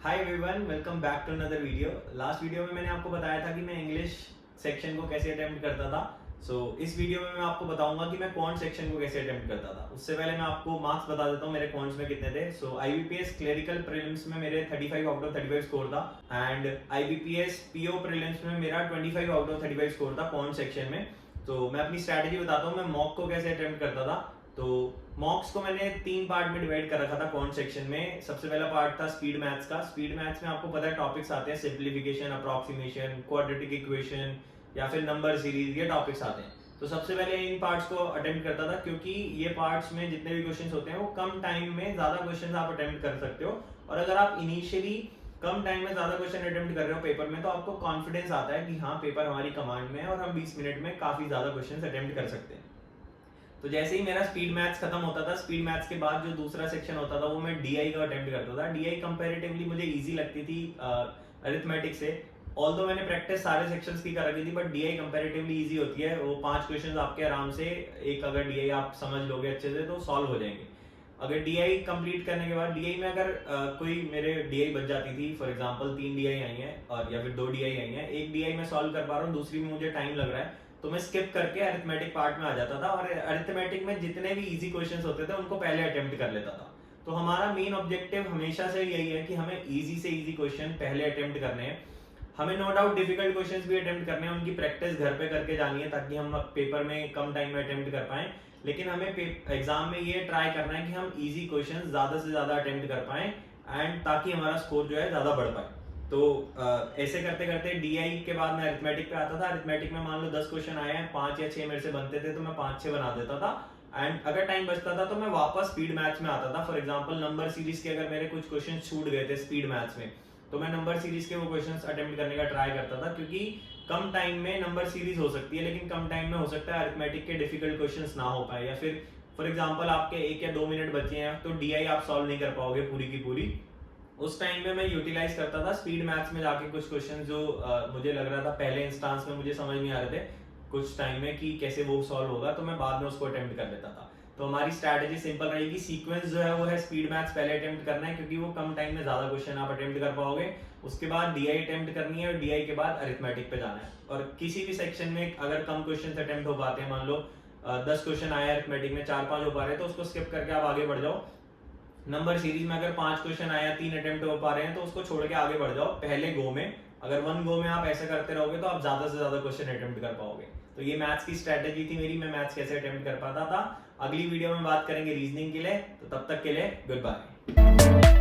Hi everyone, welcome back to another video. Last video में मैंने आपको बताया था कि मैं इंग्लिश सेक्शन को कैसे अटेम्प्ट करता था। इस वीडियो में मैं आपको बताऊंगा कि मैं क्वांट सेक्शन को कैसे अटेम्प्ट करता था। उससे पहले मैं आपको मार्क्स बता देता हूँ मेरे क्वांट्स में कितने थे। आईबीपीएस क्लरिकल प्रीलिम्स में मेरे 35 आउट ऑफ 35 स्कोर था एंड आईबीपीएस पीओ प्रीलिम्स में मेरा 25 आउट ऑफ 35 स्कोर था क्वांट सेक्शन में। तो मैं अपनी स्ट्रैटेजी बताता हूँ, मैं मॉक को कैसे अटेम्प्ट करता था। तो मॉक्स को मैंने 3 पार्ट में डिवाइड कर रखा था क्वांट सेक्शन में। सबसे पहला पार्ट था स्पीड मैथ्स का। स्पीड मैथ्स में आपको पता है टॉपिक्स आते हैं सिंप्लीफिकेशन, अप्रॉक्सीमेशन, क्वाड्रेटिक इक्वेशन या फिर नंबर सीरीज, ये टॉपिक्स आते हैं। तो सबसे पहले इन पार्ट्स को अटेम्प्ट करता था क्योंकि ये पार्ट्स में जितने भी क्वेश्चंस होते हैं वो कम टाइम में ज्यादा क्वेश्चंस आप अटेम्प्ट कर सकते हो। और अगर आप इनिशियली कम टाइम में ज्यादा क्वेश्चन अटेम्प्ट कर रहे हो पेपर में तो आपको कॉन्फिडेंस आता है कि हाँ, पेपर हमारी कमांड में है और हम 20 मिनट में काफी ज्यादा क्वेश्चंस अटेम्प्ट कर सकते हैं। तो जैसे ही मेरा स्पीड मैथ्स खत्म होता था, स्पीड मैथ्स के बाद जो दूसरा सेक्शन होता था वो मैं डीआई का अटेम्प्ट करता था। डीआई कंपैरेटिवली मुझे इजी लगती थी अरिथमेटिक से। ऑल्दो मैंने प्रैक्टिस सारे सेक्शंस की कर रखी थी, बट डीआई कंपैरेटिवली इजी होती है। वो 5 क्वेश्चंस आपके आराम से, एक अगर डीआई आप समझ लोगे अच्छे से तो सॉल्व हो जाएंगे। अगर डीआई कंप्लीट करने के बाद डीआई में अगर कोई मेरे डीआई बच जाती थी, फॉर एग्जांपल 3 डीआई आई हैं और या फिर 2 डीआई आई हैं, एक डीआई मैं सॉल्व कर पा रहा हूँ, दूसरी में मुझे टाइम लग रहा है, तो मैं स्किप करके अरिथमेटिक पार्ट में आ जाता था और अरिथमेटिक में जितने भी इजी क्वेश्चंस होते थे उनको पहले अटेम्प्ट कर लेता था। तो हमारा मेन ऑब्जेक्टिव हमेशा से यही है कि हमें इजी से इजी क्वेश्चन पहले अटेम्प्ट करने हैं। हमें नो डाउट डिफिकल्ट क्वेश्चंस भी अटेम्प्ट करने हैं, उनकी प्रैक्टिस घर पे करके जानी है ताकि हम पेपर में कम टाइम में अटेम्प्ट कर पाएं। लेकिन हमें एग्जाम में ये ट्राई करना है कि हम इजी क्वेश्चंस ज्यादा से ज्यादा अटेम्प्ट कर पाएं एंड ताकि हमारा स्कोर जो है ज्यादा बढ़ पाए। तो ऐसे करते करते डीआई के बाद मैं अरिथमेटिक पे आता था। अरिथमेटिक में मान लो 10 क्वेश्चन आए हैं, 5 या 6 मेरे से बनते थे तो मैं 5-6 बना देता था एंड अगर टाइम बचता था तो मैं वापस स्पीड मैथ्स में आता था। फॉर एग्जांपल नंबर सीरीज के अगर मेरे कुछ क्वेश्चन छूट गए थे स्पीड मैथ्स में तो मैं नंबर सीरीज के वो क्वेश्चंस अटेम्प्ट करने का ट्राई करता था, क्योंकि कम टाइम में नंबर सीरीज हो सकती है लेकिन कम टाइम में हो सकता है अरिथमेटिक के डिफिकल्ट क्वेश्चंस ना हो पाए, या फिर फॉर एग्जांपल आपके 1 या 2 मिनट बचे हैं तो डीआई आप सॉल्व नहीं कर पाओगे पूरी की पूरी। उस टाइम में मैं यूटिलाइज करता था स्पीड मैथ्स में जाके कुछ क्वेश्चन जो मुझे लग रहा था पहले इंस्टांस में मुझे समझ नहीं आ रहे थे कुछ टाइम में कि कैसे वो सॉल्व होगा, तो मैं बाद में उसको अटेम्प्ट कर लेता था। तो हमारी स्ट्रैटेजी सिंपल रहेगी, सीक्वेंस जो है वो है स्पीड मैथ्स पहले अटेम्प्ट करना है क्योंकि वो कम टाइम में ज्यादा क्वेश्चन आप अटेम्प्ट कर पाओगे। उसके बाद डीआई अटेम्प्ट करनी है और डीआई के बाद अरिथमेटिक पे जाना है। और किसी भी सेक्शन में अगर कम क्वेश्चन अटेम्प्ट हो पाते हैं, मान लो 10 क्वेश्चन आए अरिथमेटिक में 4-5 हो पा रहे हैं तो उसको स्किप करके आप आगे बढ़ जाओ। नंबर सीरीज में अगर 5 क्वेश्चन आया, 3 अटेम्प्ट हो पा रहे हैं तो उसको छोड़ के आगे बढ़ जाओ पहले गो में। अगर 1 गो में आप ऐसा करते रहोगे तो आप ज्यादा से ज्यादा क्वेश्चन अटेम्प्ट कर पाओगे। तो ये मैथ्स की स्ट्रैटेजी थी मेरी, मैं मैथ्स कैसे अटेम्प्ट कर पाता था। अगली वीडियो में बात करेंगे रीजनिंग के लिए, तो तब तक के लिए गुड बाय।